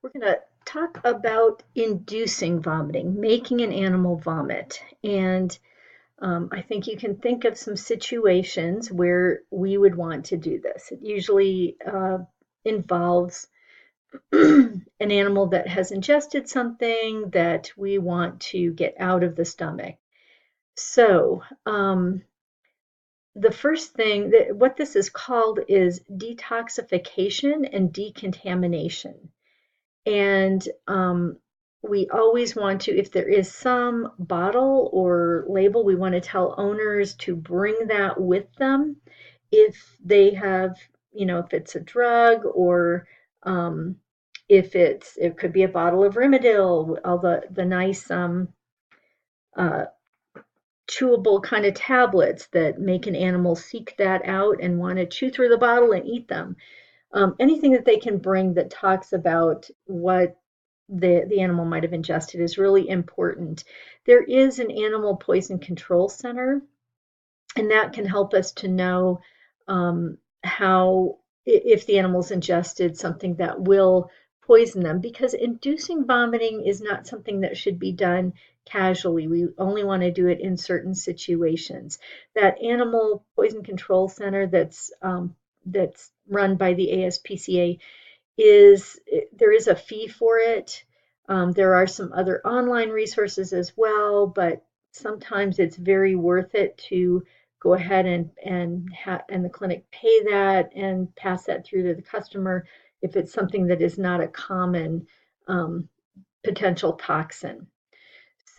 We're going to talk about inducing vomiting, making an animal vomit. And I think you can think of some situations where we would want to do this. It usually involves an animal that has ingested something that we want to get out of the stomach. So, the first thing that what this is called is detoxification and decontamination. And we always want to, if there is some bottle or label, we want to tell owners to bring that with them if they have, if it's a drug or if it could be a bottle of Rimadyl, all the nice uh, chewable kind of tablets that make an animal seek that out and want to chew through the bottle and eat them. Anything that they can bring that talks about what the animal might have ingested is really important. There is an animal poison control center, and that can help us to know how if the animal's ingested something that will poison them, because inducing vomiting is not something that should be done casually. We only want to do it in certain situations. That animal poison control center that's run by the ASPCA is there is a fee for it. There are some other online resources as well, but sometimes it's very worth it to go ahead and the clinic pay that and pass that through to the customer if it's something that is not a common um, potential toxin.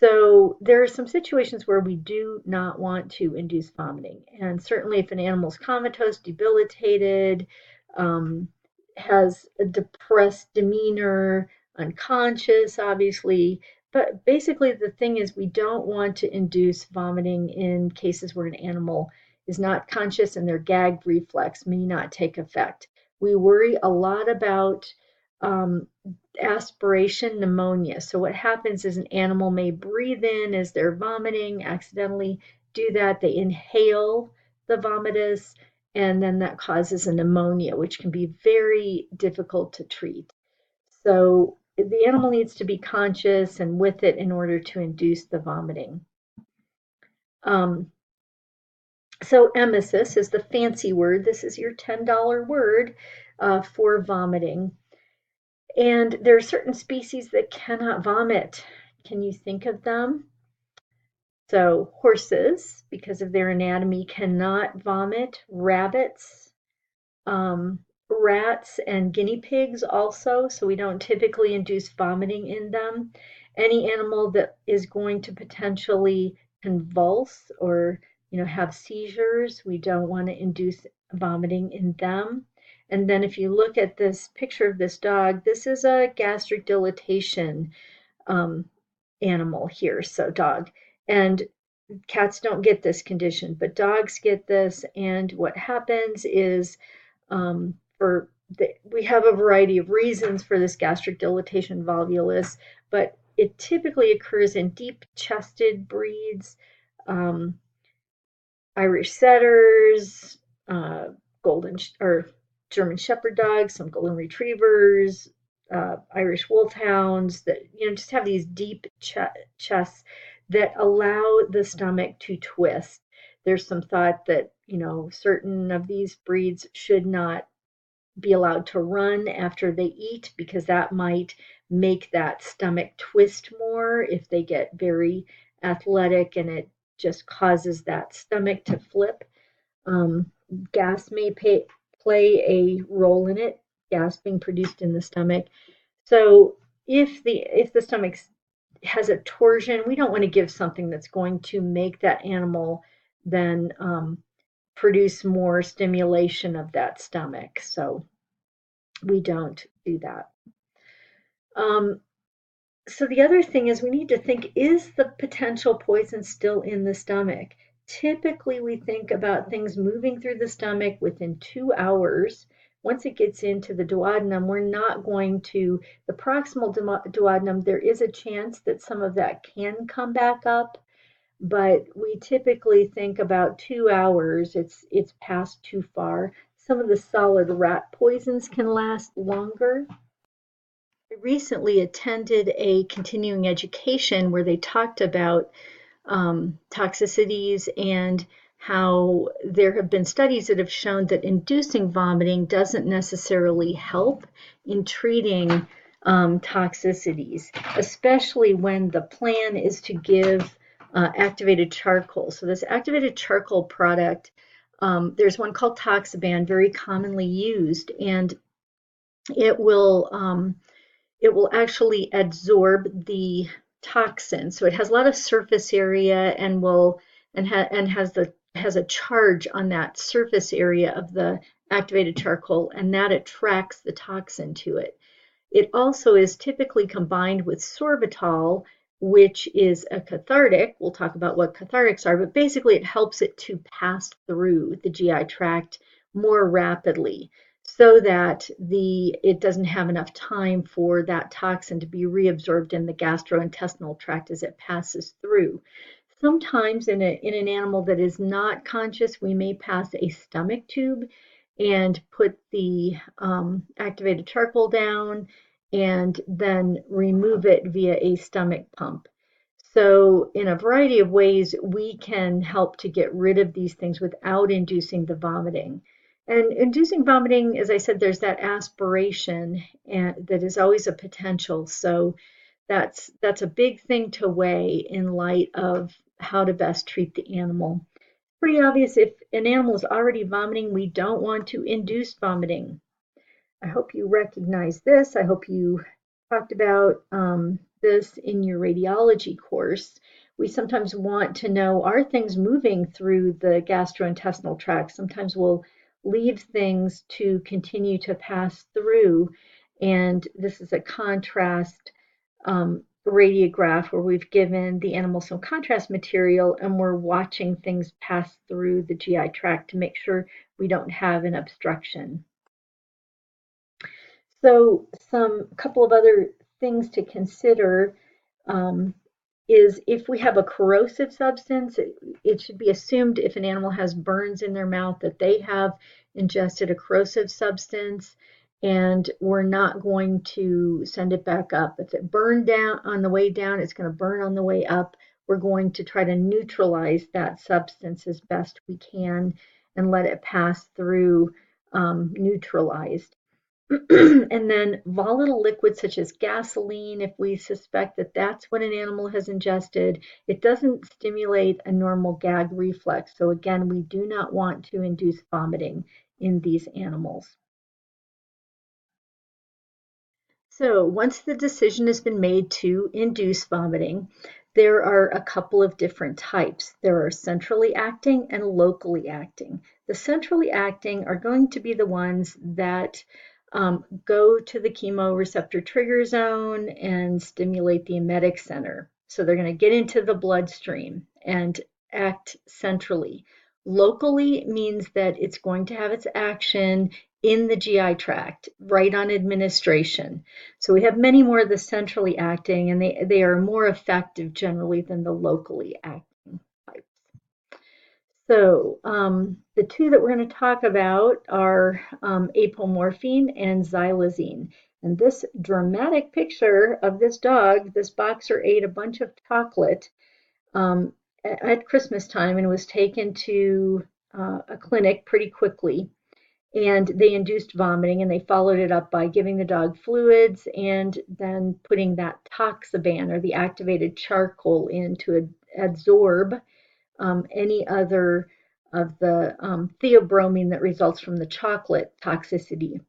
So there are some situations where we do not want to induce vomiting. And certainly if an animal's comatose, debilitated, um, has a depressed demeanor, unconscious, obviously. But basically the thing is we don't want to induce vomiting in cases where an animal is not conscious and their gag reflex may not take effect. We worry a lot about um, aspiration pneumonia. So what happens is an animal may breathe in as they're vomiting, accidentally do that. They inhale the vomitus, and then that causes a pneumonia, which can be very difficult to treat. So the animal needs to be conscious and with it in order to induce the vomiting. Um, so emesis is the fancy word. This is your $10 word for vomiting. And there are certain species that cannot vomit. Can you think of them? So horses, because of their anatomy, cannot vomit. Rabbits, rats, and guinea pigs also. So we don't typically induce vomiting in them. Any animal that is going to potentially convulse or have seizures, we don't want to induce vomiting in them. And then if you look at this picture of this dog, this is a gastric dilatation um, animal here, so dog. And cats don't get this condition, but dogs get this. And what happens is we have a variety of reasons for this gastric dilatation volvulus, but it typically occurs in deep-chested breeds, um, Irish setters, golden or German Shepherd dogs, some golden retrievers, Irish wolfhounds that just have these deep chests that allow the stomach to twist. There's some thought that certain of these breeds should not be allowed to run after they eat because that might make that stomach twist more if they get very athletic and it just causes that stomach to flip. Um, gas may play a role in it, gas being produced in the stomach. So if the stomach has a torsion, we don't want to give something that's going to make that animal then produce more stimulation of that stomach. So we don't do that. Um, so the other thing is we need to think, is the potential poison still in the stomach? Typically, we think about things moving through the stomach within 2 hours. Once it gets into the duodenum, we're not going to, the proximal duodenum, there is a chance that some of that can come back up, but we typically think about 2 hours. It's passed too far. Some of the solid rat poisons can last longer. recently attended a continuing education where they talked about toxicities and how there have been studies that have shown that inducing vomiting doesn't necessarily help in treating toxicities, especially when the plan is to give activated charcoal. So this activated charcoal product, there's one called Toxaban, very commonly used, and it will it will actually absorb the toxin. So it has a lot of surface area and will and has a charge on that surface area of the activated charcoal, and that attracts the toxin to it. It also is typically combined with sorbitol, which is a cathartic. We'll talk about what cathartics are, but basically it helps it to pass through the GI tract more rapidly so that it doesn't have enough time for that toxin to be reabsorbed in the gastrointestinal tract as it passes through. Sometimes in an animal that is not conscious, we may pass a stomach tube and put the activated charcoal down and then remove it via a stomach pump. So in a variety of ways, we can help to get rid of these things without inducing the vomiting. And inducing vomiting, as I said, there's that aspiration and that is always a potential. So that's a big thing to weigh in light of how to best treat the animal. Pretty obvious if an animal is already vomiting, we don't want to induce vomiting. I hope you recognize this. I hope you talked about this in your radiology course. We sometimes want to know, are things moving through the gastrointestinal tract? Sometimes we'll leave things to continue to pass through. And this is a contrast radiograph where we've given the animal some contrast material and we're watching things pass through the GI tract to make sure we don't have an obstruction. So some couple of other things to consider is if we have a corrosive substance, it should be assumed if an animal has burns in their mouth that they have ingested a corrosive substance, and we're not going to send it back up. If it burned down on the way down, it's going to burn on the way up. We're going to try to neutralize that substance as best we can and let it pass through neutralized. And then volatile liquids such as gasoline, if we suspect that that's what an animal has ingested, it doesn't stimulate a normal gag reflex. So again, we do not want to induce vomiting in these animals. So once the decision has been made to induce vomiting, there are a couple of different types. There are centrally acting and locally acting. The centrally acting are going to be the ones that go to the chemoreceptor trigger zone and stimulate the emetic center. So they're going to get into the bloodstream and act centrally. Locally means that it's going to have its action in the GI tract, right on administration. So we have many more of the centrally acting, and they are more effective generally than the locally acting types. So the two that we're going to talk about are apomorphine and xylazine. And this dramatic picture of this dog, this boxer ate a bunch of chocolate at Christmas time and was taken to a clinic pretty quickly. And they induced vomiting, and they followed it up by giving the dog fluids and then putting that toxaban or the activated charcoal in to absorb any other of the theobromine that results from the chocolate toxicity.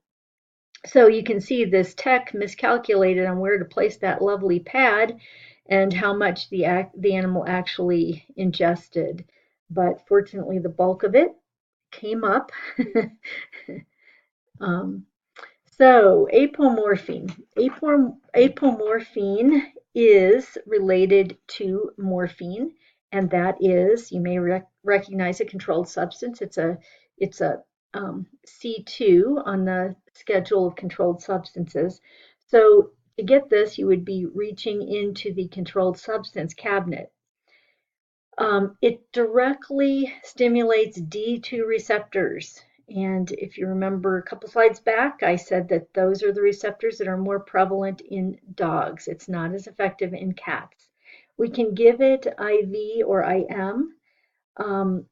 So you can see this tech miscalculated on where to place that lovely pad and how much the animal actually ingested. But fortunately, the bulk of it came up. um, so apomorphine. Apomorphine is related to morphine, and that is, you may recognize a controlled substance. It's a C2 on the schedule of controlled substances. So to get this, you would be reaching into the controlled substance cabinet. It directly stimulates D2 receptors, And if you remember a couple slides back, I said that those are the receptors that are more prevalent in dogs. It's not as effective in cats. We can give it IV or IM. Um,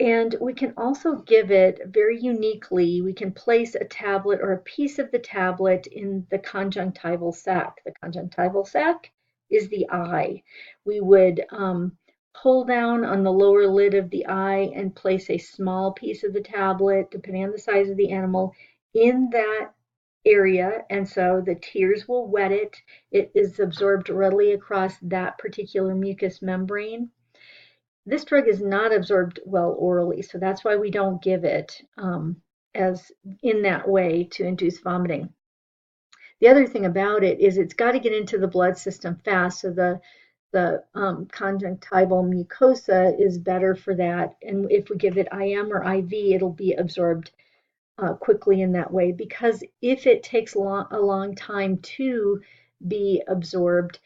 and we can also give it very uniquely, we can place a tablet or a piece of the tablet in the conjunctival sac. The conjunctival sac is the eye. We would pull down on the lower lid of the eye and place a small piece of the tablet, depending on the size of the animal, in that area. And so the tears will wet it. It is absorbed readily across that particular mucous membrane. This drug is not absorbed well orally, so that's why we don't give it as in that way to induce vomiting. The other thing about it is it's got to get into the blood system fast, so the conjunctival mucosa is better for that. And if we give it IM or IV, it'll be absorbed quickly in that way. Because if it takes a long time to be absorbed,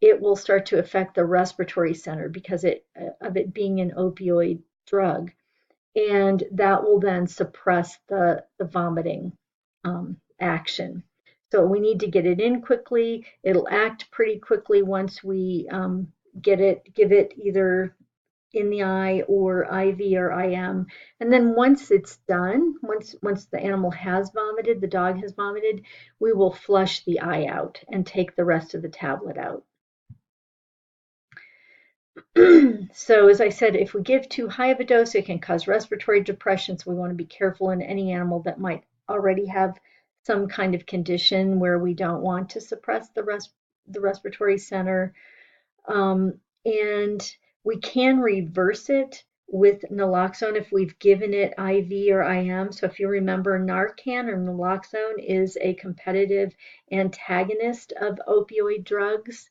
it will start to affect the respiratory center because of it being an opioid drug, and that will then suppress the vomiting action. So we need to get it in quickly. It'll act pretty quickly once we give it either in the eye or IV or IM. And then once it's done, once the animal has vomited, the dog has vomited, we will flush the eye out and take the rest of the tablet out. So as I said, if we give too high of a dose, it can cause respiratory depression. So we want to be careful in any animal that might already have some kind of condition where we don't want to suppress the respiratory center. And we can reverse it with naloxone if we've given it IV or IM. So if you remember, Narcan or naloxone is a competitive antagonist of opioid drugs,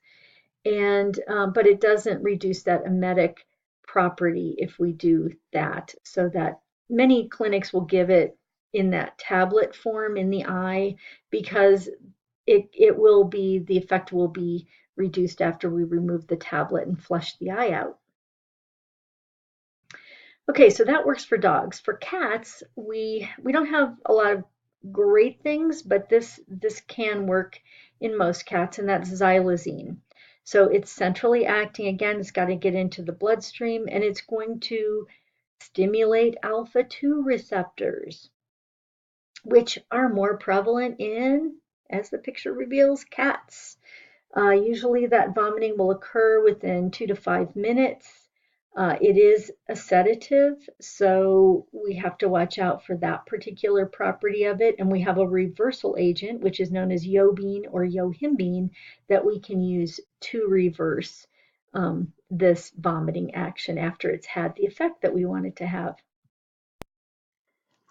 and but it doesn't reduce that emetic property if we do that. So that many clinics will give it in that tablet form in the eye because it will be, the effect will be reduced after we remove the tablet and flush the eye out. Okay, so that works for dogs. For cats, we don't have a lot of great things, but this can work in most cats, and that's xylazine. So it's centrally acting. Again, it's got to get into the bloodstream, and it's going to stimulate alpha 2 receptors, which are more prevalent in, as the picture reveals, cats. Usually that vomiting will occur within 2 to 5 minutes. It is a sedative, so we have to watch out for that particular property of it. And we have a reversal agent, which is known as yobine or yohimbine, that we can use to reverse this vomiting action after it's had the effect that we want it to have.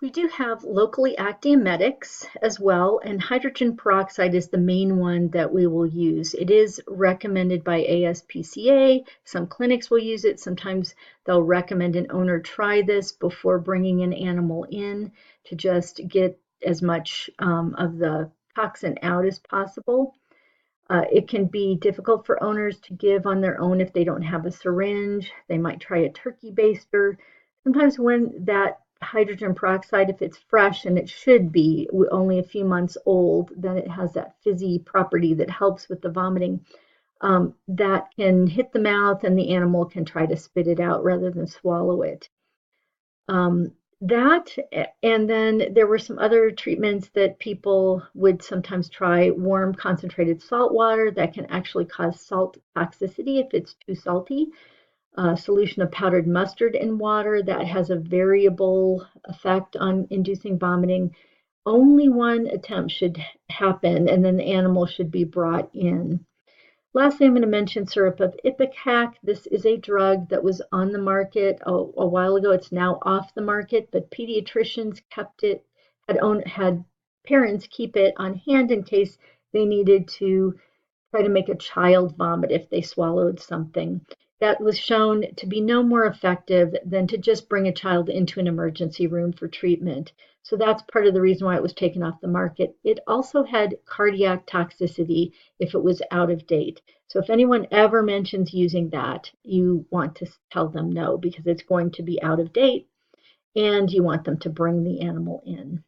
We do have locally acting emetics as well, and hydrogen peroxide is the main one that we will use. It is recommended by ASPCA. Some clinics will use it. Sometimes they'll recommend an owner try this before bringing an animal in to just get as much of the toxin out as possible. It can be difficult for owners to give on their own if they don't have a syringe. They might try a turkey baster. Sometimes when that hydrogen peroxide, if it's fresh, and it should be only a few months old, then it has that fizzy property that helps with the vomiting. That can hit the mouth and the animal can try to spit it out rather than swallow it. That, and then there were some other treatments that people would sometimes try. Warm concentrated salt water that can actually cause salt toxicity if it's too salty. Solution of powdered mustard in water that has a variable effect on inducing vomiting. Only one attempt should happen, and then the animal should be brought in. Lastly, I'm going to mention syrup of ipecac. This is a drug that was on the market a while ago. It's now off the market, but pediatricians kept it, had parents keep it on hand in case they needed to try to make a child vomit if they swallowed something. That was shown to be no more effective than to just bring a child into an emergency room for treatment. So that's part of the reason why it was taken off the market. It also had cardiac toxicity if it was out of date. So if anyone ever mentions using that, you want to tell them no, because it's going to be out of date and you want them to bring the animal in.